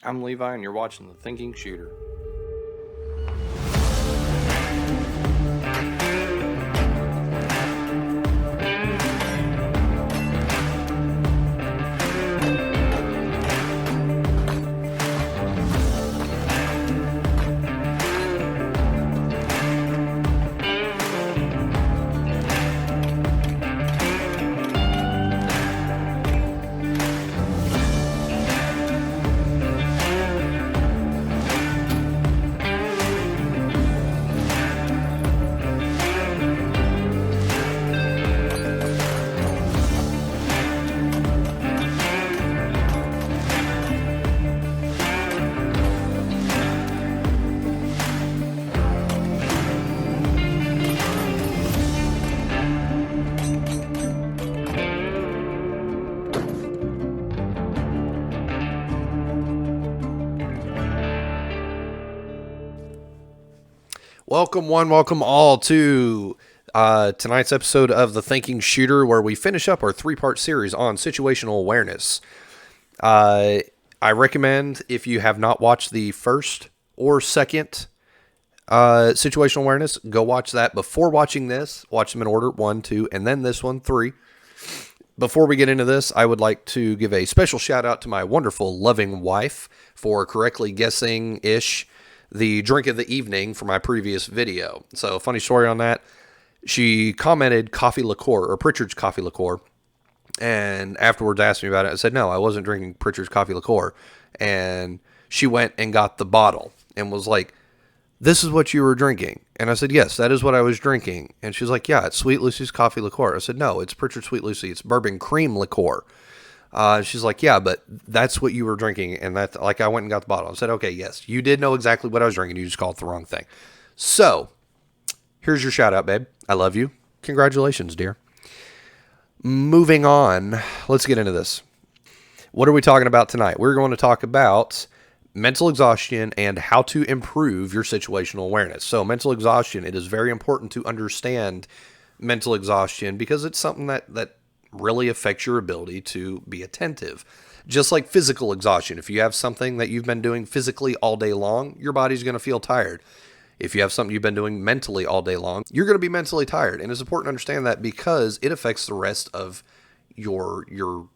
I'm Levi, and you're watching The Thinking Shooter. Welcome all to tonight's episode of The Thinking Shooter, where we finish up our three-part series on situational awareness. I recommend, if you have not watched the first or second situational awareness, go watch that before watching this. Watch them in order, 1, 2, and then this one, 3. Before we get into this, I would like to give a special shout out to my wonderful, loving wife for correctly guessing-ish the drink of the evening for my previous video. So, funny story on that. She commented coffee liqueur, or Pritchard's coffee liqueur, and afterwards asked me about it. I said, no, I wasn't drinking Pritchard's coffee liqueur. And she went and got the bottle and was like, this is what you were drinking. And I said, yes, that is what I was drinking. And she was like, yeah, it's Sweet Lucy's coffee liqueur. I said, no, it's Pritchard Sweet Lucy. It's bourbon cream liqueur. She's like, yeah, but that's what you were drinking. And that, like, I went and got the bottle. I said, okay, yes, you did know exactly what I was drinking. You just called it the wrong thing. So here's your shout out, babe. I love you. Congratulations, dear. Moving on. Let's get into this. What are we talking about tonight? We're going to talk about mental exhaustion and how to improve your situational awareness. So mental exhaustion, it is very important to understand mental exhaustion because it's something that really affects your ability to be attentive. Just like physical exhaustion. If you have something that you've been doing physically all day long, your body's going to feel tired. If you have something you've been doing mentally all day long, you're going to be mentally tired. And it's important to understand that because it affects the rest of your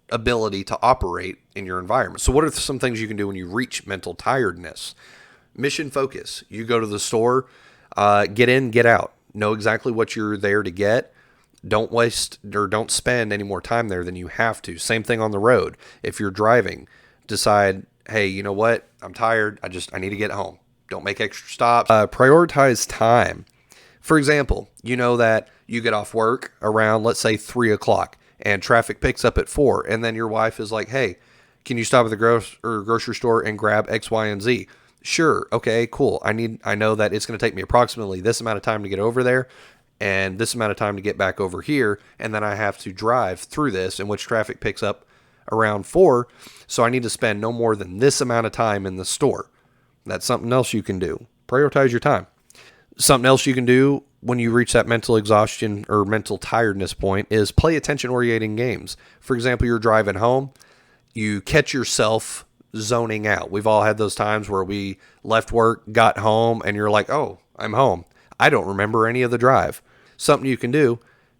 ability to operate in your environment. So what are some things you can do when you reach mental tiredness? Mission focus. You go to the store, get in, get out. Know exactly what you're there to get. Don't waste or don't spend any more time there than you have to. Same thing on the road. If you're driving, decide, hey, you know what? I'm tired. I need to get home. Don't make extra stops. Prioritize time. For example, you know that you get off work around, let's say, 3 o'clock and traffic picks up at 4. And then your wife is like, hey, can you stop at the grocery store and grab X, Y, and Z? Sure. Okay, cool. I know that it's going to take me approximately this amount of time to get over there and this amount of time to get back over here, and then I have to drive through this, in which traffic picks up around 4, so I need to spend no more than this amount of time in the store. That's something else you can do. Prioritize your time. Something else you can do when you reach that mental exhaustion or mental tiredness point is play attention-orienting games. For example, you're driving home, you catch yourself zoning out. We've all had those times where we left work, got home, and you're like, oh, I'm home. I don't remember any of the drive. Something you can do,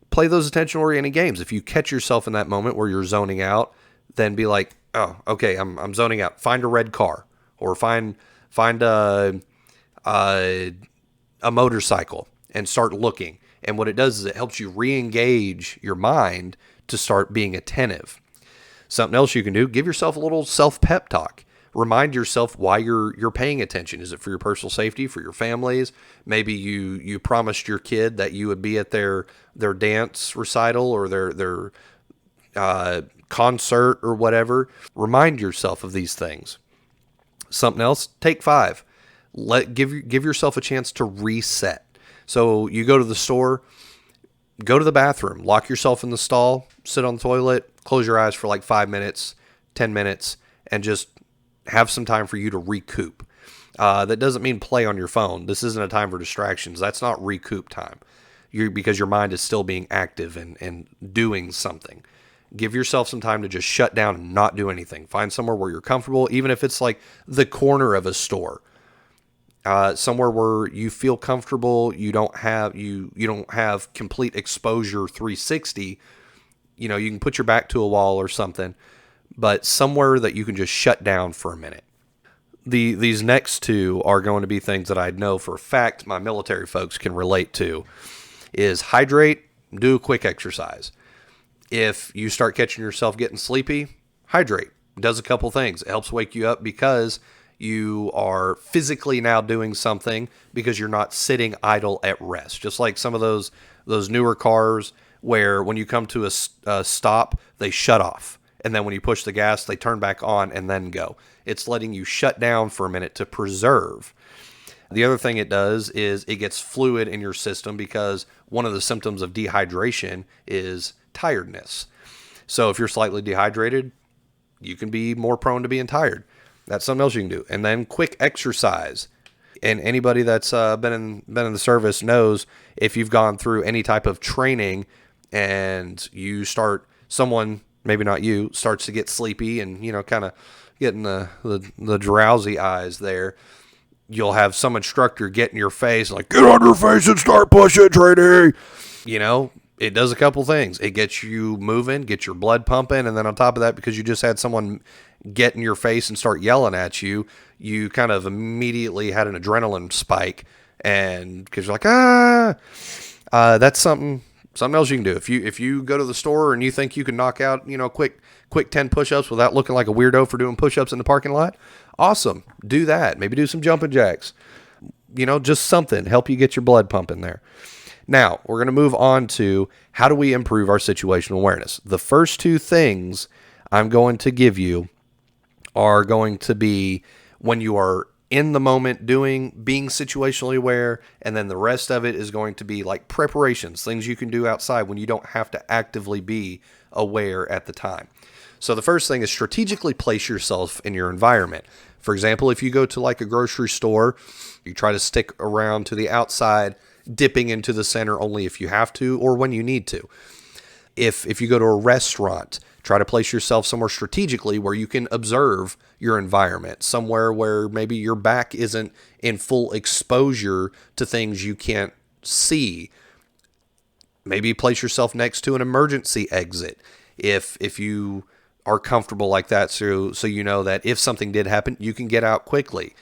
play those attention-oriented games. If you catch yourself in that moment where you're zoning out, then be like, oh, okay, I'm zoning out. Find a red car or find a motorcycle and start looking. And what it does is it helps you re-engage your mind to start being attentive. Something else you can do, give yourself a little self-pep talk. Remind yourself why you're paying attention. Is it for your personal safety, for your families? Maybe you promised your kid that you would be at their dance recital or their concert or whatever. Remind yourself of these things. Something else, take 5. Give yourself a chance to reset. So you go to the store, go to the bathroom, lock yourself in the stall, sit on the toilet, close your eyes for like 5 minutes, 10 minutes, and just have some time for you to recoup. That doesn't mean play on your phone. This isn't a time for distractions. That's not recoup time. Because your mind is still being active and doing something. Give yourself some time to just shut down and not do anything. Find somewhere where you're comfortable, even if it's like the corner of a store. Somewhere where you feel comfortable, you don't have complete exposure 360. You can put your back to a wall or something, but somewhere that you can just shut down for a minute. These next two are going to be things that I know for a fact my military folks can relate to. Is hydrate, do a quick exercise. If you start catching yourself getting sleepy, hydrate. It does a couple things. It helps wake you up because you are physically now doing something because you're not sitting idle at rest. Just like some of those newer cars where when you come to a stop, they shut off. And then when you push the gas, they turn back on and then go. It's letting you shut down for a minute to preserve. The other thing it does is it gets fluid in your system because one of the symptoms of dehydration is tiredness. So if you're slightly dehydrated, you can be more prone to being tired. That's something else you can do. And then quick exercise. And anybody that's been in the service knows if you've gone through any type of training and someone, maybe not you, starts to get sleepy and, kind of getting the drowsy eyes there, you'll have some instructor get in your face like, get on your face and start pushing, trainee. It does a couple things. It gets you moving, gets your blood pumping, and then on top of that, because you just had someone get in your face and start yelling at you, you kind of immediately had an adrenaline spike, and because you're like, that's something else you can do. If you go to the store and you think you can knock out, quick 10 push-ups without looking like a weirdo for doing push-ups in the parking lot, awesome. Do that. Maybe do some jumping jacks. Just something. Help you get your blood pumping there. Now, we're going to move on to how do we improve our situational awareness. The first two things I'm going to give you are going to be when you are in the moment being situationally aware, and then the rest of it is going to be like preparations, things you can do outside when you don't have to actively be aware at the time. So the first thing is strategically place yourself in your environment. For example, if you go to like a grocery store, you try to stick around to the outside, dipping into the center only if you have to or when you need to. If you go to a restaurant, try to place yourself somewhere strategically where you can observe your environment, somewhere where maybe your back isn't in full exposure to things you can't see. Maybe place yourself next to an emergency exit if you are comfortable like that, so you know that if something did happen, you can get out quickly.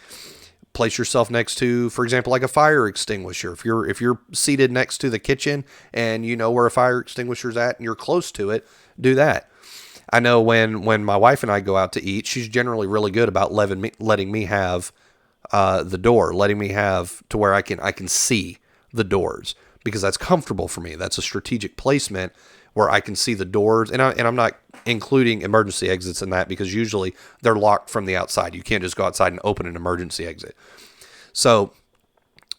Place yourself next to, for example, like a fire extinguisher. If you're seated next to the kitchen and you know where a fire extinguisher is at and you're close to it, do that. I know when my wife and I go out to eat, she's generally really good about letting me have the door, letting me have to where I can see the doors because that's comfortable for me. That's a strategic placement where I can see the doors, and I'm not including emergency exits in that because usually they're locked from the outside. You can't just go outside and open an emergency exit. So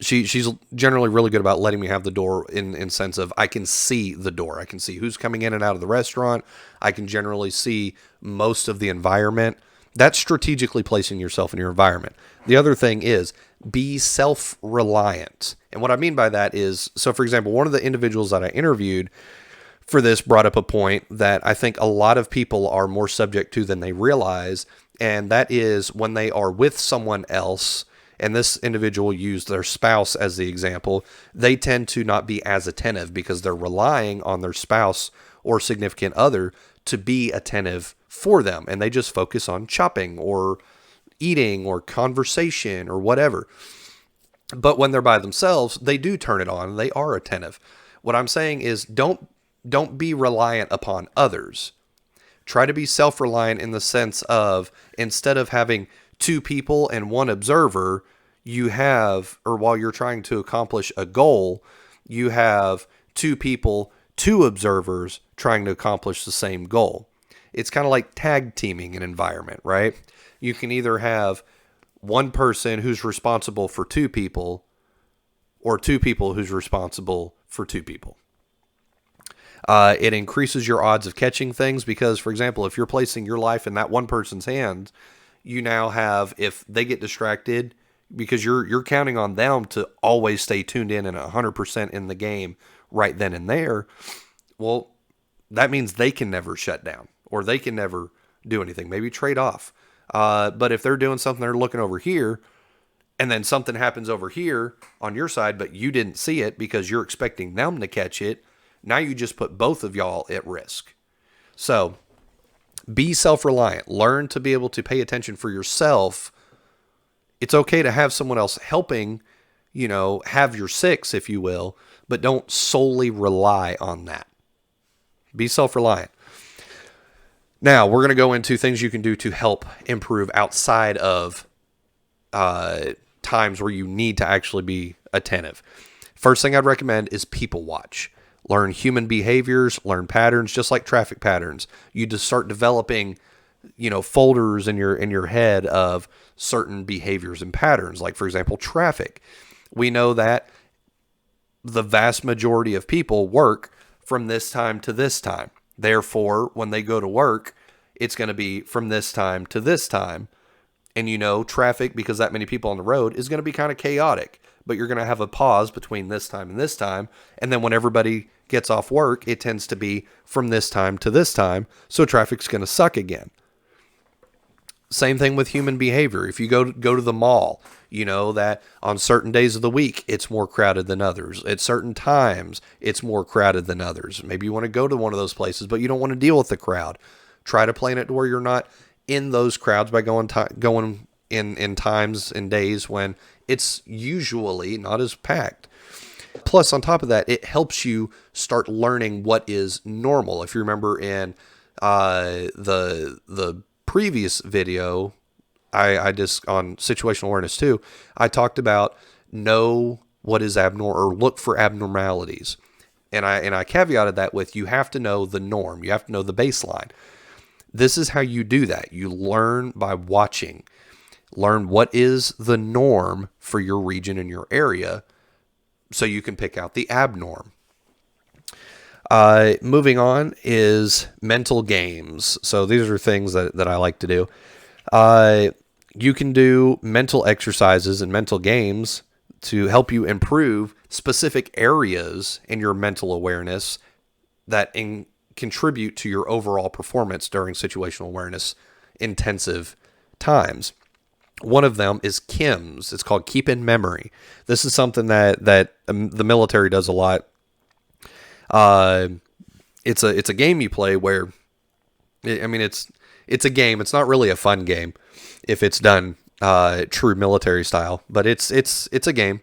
she's generally really good about letting me have the door in sense of I can see the door. I can see who's coming in and out of the restaurant. I can generally see most of the environment. That's strategically placing yourself in your environment. The other thing is be self-reliant. And what I mean by that is, so for example, one of the individuals that I interviewed for this brought up a point that I think a lot of people are more subject to than they realize, and that is when they are with someone else, and this individual used their spouse as the example, they tend to not be as attentive because they're relying on their spouse or significant other to be attentive for them, and they just focus on shopping or eating or conversation or whatever. But when they're by themselves, they do turn it on, and they are attentive. What I'm saying is don't be reliant upon others. Try to be self-reliant in the sense of instead of having two people and one observer, while you're trying to accomplish a goal, you have two people, two observers trying to accomplish the same goal. It's kind of like tag teaming an environment, right? You can either have one person who's responsible for two people or two people who's responsible for two people. It increases your odds of catching things because, for example, if you're placing your life in that one person's hands, you now have, if they get distracted, because you're counting on them to always stay tuned in and 100% in the game right then and there, well, that means they can never shut down or they can never do anything. Maybe trade off. But if they're doing something, they're looking over here, and then something happens over here on your side, but you didn't see it because you're expecting them to catch it. Now you just put both of y'all at risk. So be self-reliant. Learn to be able to pay attention for yourself. It's okay to have someone else helping, have your six, if you will, but don't solely rely on that. Be self-reliant. Now, we're going to go into things you can do to help improve outside of times where you need to actually be attentive. First thing I'd recommend is people watch. Learn human behaviors, learn patterns, just like traffic patterns. You just start developing, folders in your head of certain behaviors and patterns. Like, for example, traffic. We know that the vast majority of people work from this time to this time. Therefore, when they go to work, it's going to be from this time to this time. And traffic, because that many people on the road, is going to be kind of chaotic. But you're going to have a pause between this time and this time. And then when everybody gets off work, it tends to be from this time to this time. So traffic's going to suck again. Same thing with human behavior. If you go to the mall, you know that on certain days of the week, it's more crowded than others. At certain times, it's more crowded than others. Maybe you want to go to one of those places, but you don't want to deal with the crowd. Try to plan it to where you're not in those crowds by going in times and days when it's usually not as packed. Plus, on top of that, it helps you start learning what is normal. If you remember in the previous video, I just on situational awareness too, I talked about know what is abnormal or look for abnormalities. And I caveated that with you have to know the norm. You have to know the baseline. This is how you do that. You learn by watching. Learn what is the norm for your region and your area so you can pick out the abnorm. Moving on is mental games. So these are things that I like to do. You can do mental exercises and mental games to help you improve specific areas in your mental awareness that contribute to your overall performance during situational awareness intensive times. One of them is KIMS. It's called Keep in Memory. This is something that the military does a lot. It's a game you play where, it's a game. It's not really a fun game if it's done true military style, but it's a game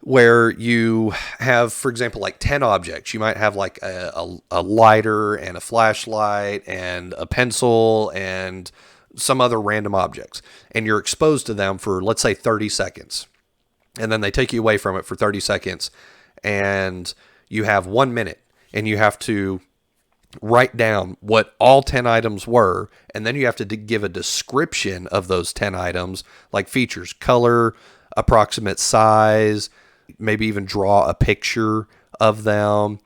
where you have, for example, like 10 objects. You might have like a lighter and a flashlight and a pencil and some other random objects, and you're exposed to them for, let's say, 30 seconds. And then they take you away from it for 30 seconds, and you have 1 minute, and you have to write down what all 10 items were, and then you have to give a description of those 10 items, like features, color, approximate size, maybe even draw a picture of them,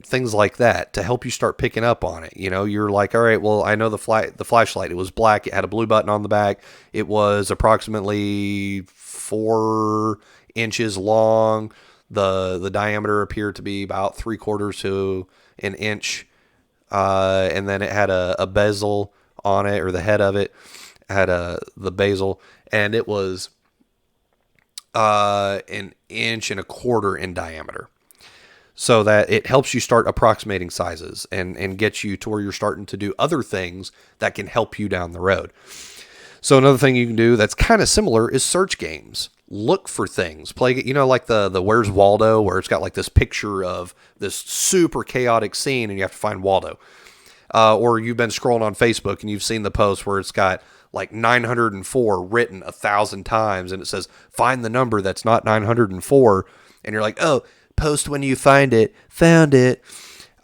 things like that, to help you start picking up on it. You're like, all right, well, I know the flashlight. It was black. It had a blue button on the back. It was approximately 4 inches long. The diameter appeared to be about 3/4 to an inch. And then it had a bezel on it, or the head of it had the bezel, and it was 1.25 inches in diameter. So that it helps you start approximating sizes and gets you to where you're starting to do other things that can help you down the road. So another thing you can do that's kind of similar is search games. Look for things. Play, like the Where's Waldo, where it's got like this picture of this super chaotic scene and you have to find Waldo. Or you've been scrolling on Facebook and you've seen the post where it's got like 904 written 1,000 times and it says, find the number that's not 904. And you're like, oh, post when you find it, found it.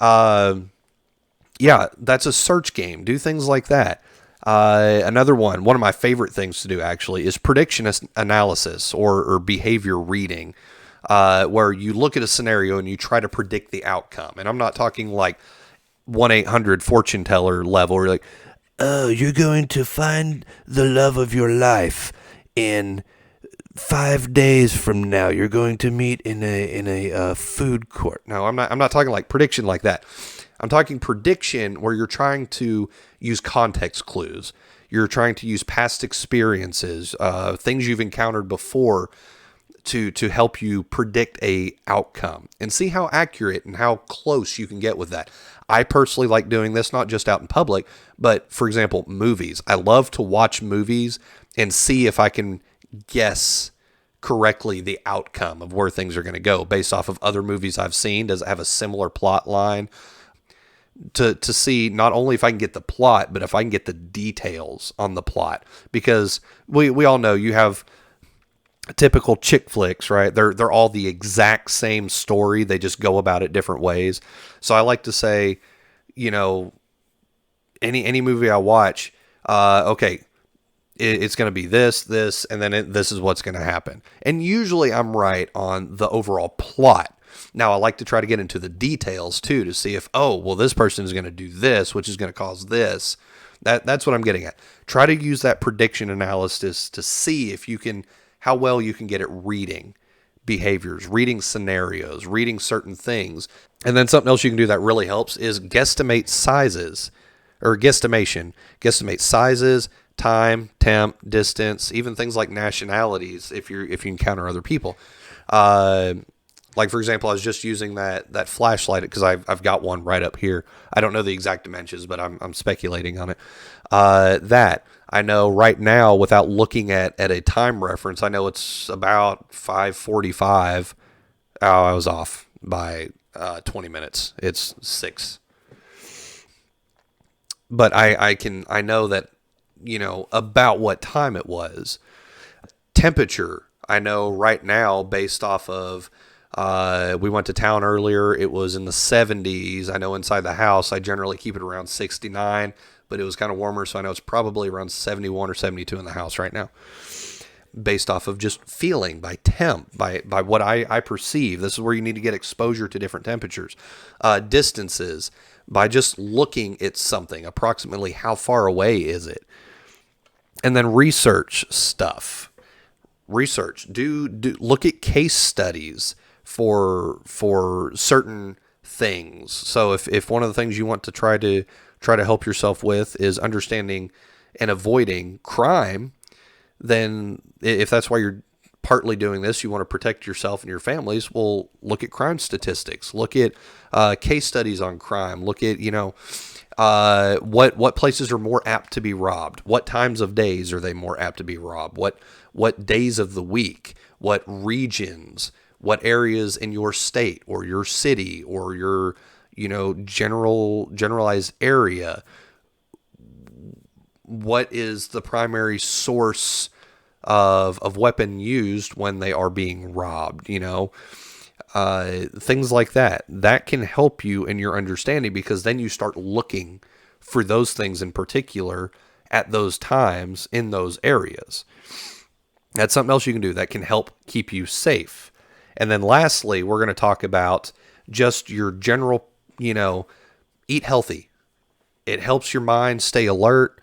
Yeah, that's a search game. Do things like that. Another one of my favorite things to do actually is prediction analysis or behavior reading, where you look at a scenario and you try to predict the outcome. And I'm not talking like 1-800 fortune teller level where you're like, oh, you're going to find the love of your life in 5 days from now. You're going to meet in a food court. No, I'm not talking like prediction like that. I'm talking prediction where you're trying to use context clues. You're trying to use past experiences, things you've encountered before to help you predict a outcome and see how accurate and how close you can get with that. I personally like doing this, not just out in public, but for example, movies. I love to watch movies and see if I can guess correctly the outcome of where things are going to go based off of other movies I've seen. Does it have a similar plot line? To see not only if I can get the plot, but if I can get the details on the plot. Because we all know you have typical chick flicks, right? They're all the exact same story. They just go about it different ways. So I like to say, you know, any movie I watch, okay, it's going to be this, and then this is what's going to happen. And usually I'm right on the overall plot. Now, I like to try to get into the details, too, to see if, oh, well, this person is going to do this, which is going to cause this. That's what I'm getting at. Try to use that prediction analysis to see if you can, how well you can get at reading behaviors, reading scenarios, reading certain things. And then something else you can do that really helps is guesstimate sizes, or guesstimation. Guesstimate sizes, time, temp, distance, even things like nationalities if you encounter other people. Like, for example, I was just using that flashlight because I've got one right up here. I don't know the exact dimensions, but I'm speculating on it. That I know right now without looking at a time reference, I know it's about 5:45. Oh, I was off by 20 minutes. It's 6. But I know that, you know, about what time it was. Temperature, I know right now based off of we went to town earlier. It was in the 70s. I know inside the house, I generally keep it around 69, but it was kind of warmer, so I know it's probably around 71 or 72 in the house right now. Based off of just feeling, by temp, by what I perceive. This is where you need to get exposure to different temperatures. Distances, by just looking at something, approximately how far away is it? And then research stuff. Research. Do look at case studies for certain things. So if one of the things you want to try to help yourself with is understanding and avoiding crime, then if that's why you're partly doing this, you want to protect yourself and your families, well, look at crime statistics, look at case studies on crime, look at, you know, what places are more apt to be robbed, what times of days are they more apt to be robbed, what days of the week, what regions, what areas in your state or your city or your, you know, generalized area, what is the primary source of weapon used when they are being robbed, you know, things like that. That can help you in your understanding, because then you start looking for those things in particular at those times in those areas. That's something else you can do that can help keep you safe. And then lastly, we're going to talk about just your general, you know, eat healthy. It helps your mind stay alert.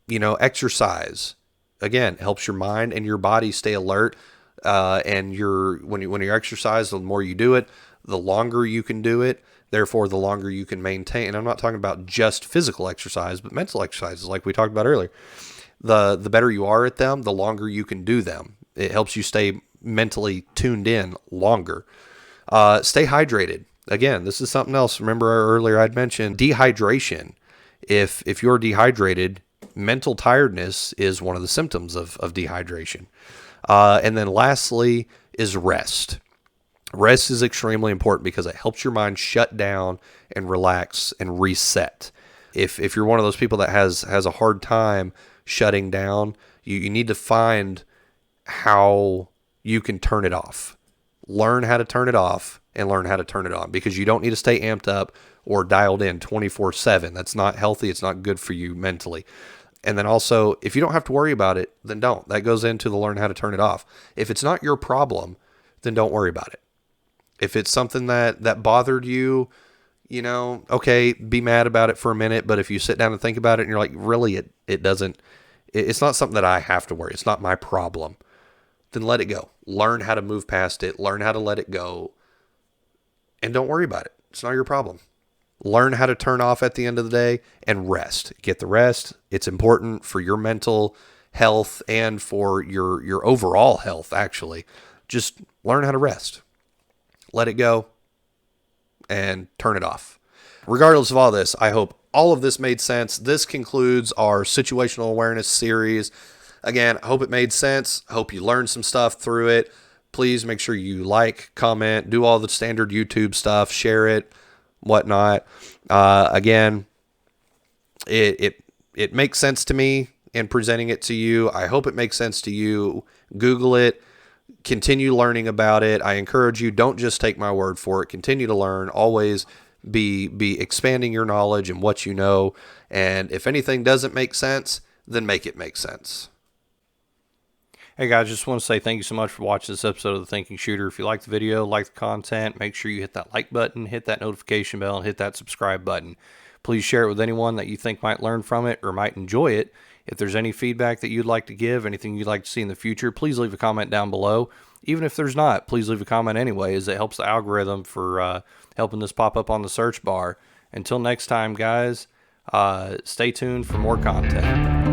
You know, exercise, again, helps your mind and your body stay alert. And when you exercise, the more you do it, the longer you can do it. Therefore, the longer you can maintain. And I'm not talking about just physical exercise, but mental exercises, like we talked about earlier. The better you are at them, the longer you can do them. It helps you stay mentally tuned in longer. Stay hydrated. Again, this is something else. Remember earlier I'd mentioned dehydration. If you're dehydrated, mental tiredness is one of the symptoms of dehydration. And then lastly is rest. Rest is extremely important because it helps your mind shut down and relax and reset. If you're one of those people that has a hard time shutting down, you need to find how you can turn it off. Learn how to turn it off and learn how to turn it on, because you don't need to stay amped up or dialed in 24/7. That's not healthy. It's not good for you mentally. And then also, if you don't have to worry about it, then don't. That goes into the learn how to turn it off. If it's not your problem, then don't worry about it. If it's something that bothered you, you know, okay, be mad about it for a minute. But if you sit down and think about it and you're like, really, it doesn't, it's not something that I have to worry. It's not my problem. Then let it go. Learn how to move past it. Learn how to let it go. And don't worry about it. It's not your problem. learn how to turn off at the end of the day, and rest. Get the rest. It's important for your mental health and for your overall health, actually. Just learn how to rest. Let it go and turn it off. Regardless of all this, I hope all of this made sense. This concludes our situational awareness series. Again, I hope it made sense. I hope you learned some stuff through it. Please make sure you like, comment, do all the standard YouTube stuff, share it, whatnot. Again, it makes sense to me in presenting it to you. I hope it makes sense to you. Google it. Continue learning about it. I encourage you, don't just take my word for it. Continue to learn. Always be expanding your knowledge and what you know. And if anything doesn't make sense, then make it make sense. Hey guys, just want to say thank you so much for watching this episode of The Thinking Shooter. If you like the video, like the content, make sure you hit that like button, hit that notification bell, and hit that subscribe button. Please share it with anyone that you think might learn from it or might enjoy it. If there's any feedback that you'd like to give, anything you'd like to see in the future, please leave a comment down below. Even if there's not, please leave a comment anyway, as it helps the algorithm for helping this pop up on the search bar. Until next time, guys, stay tuned for more content.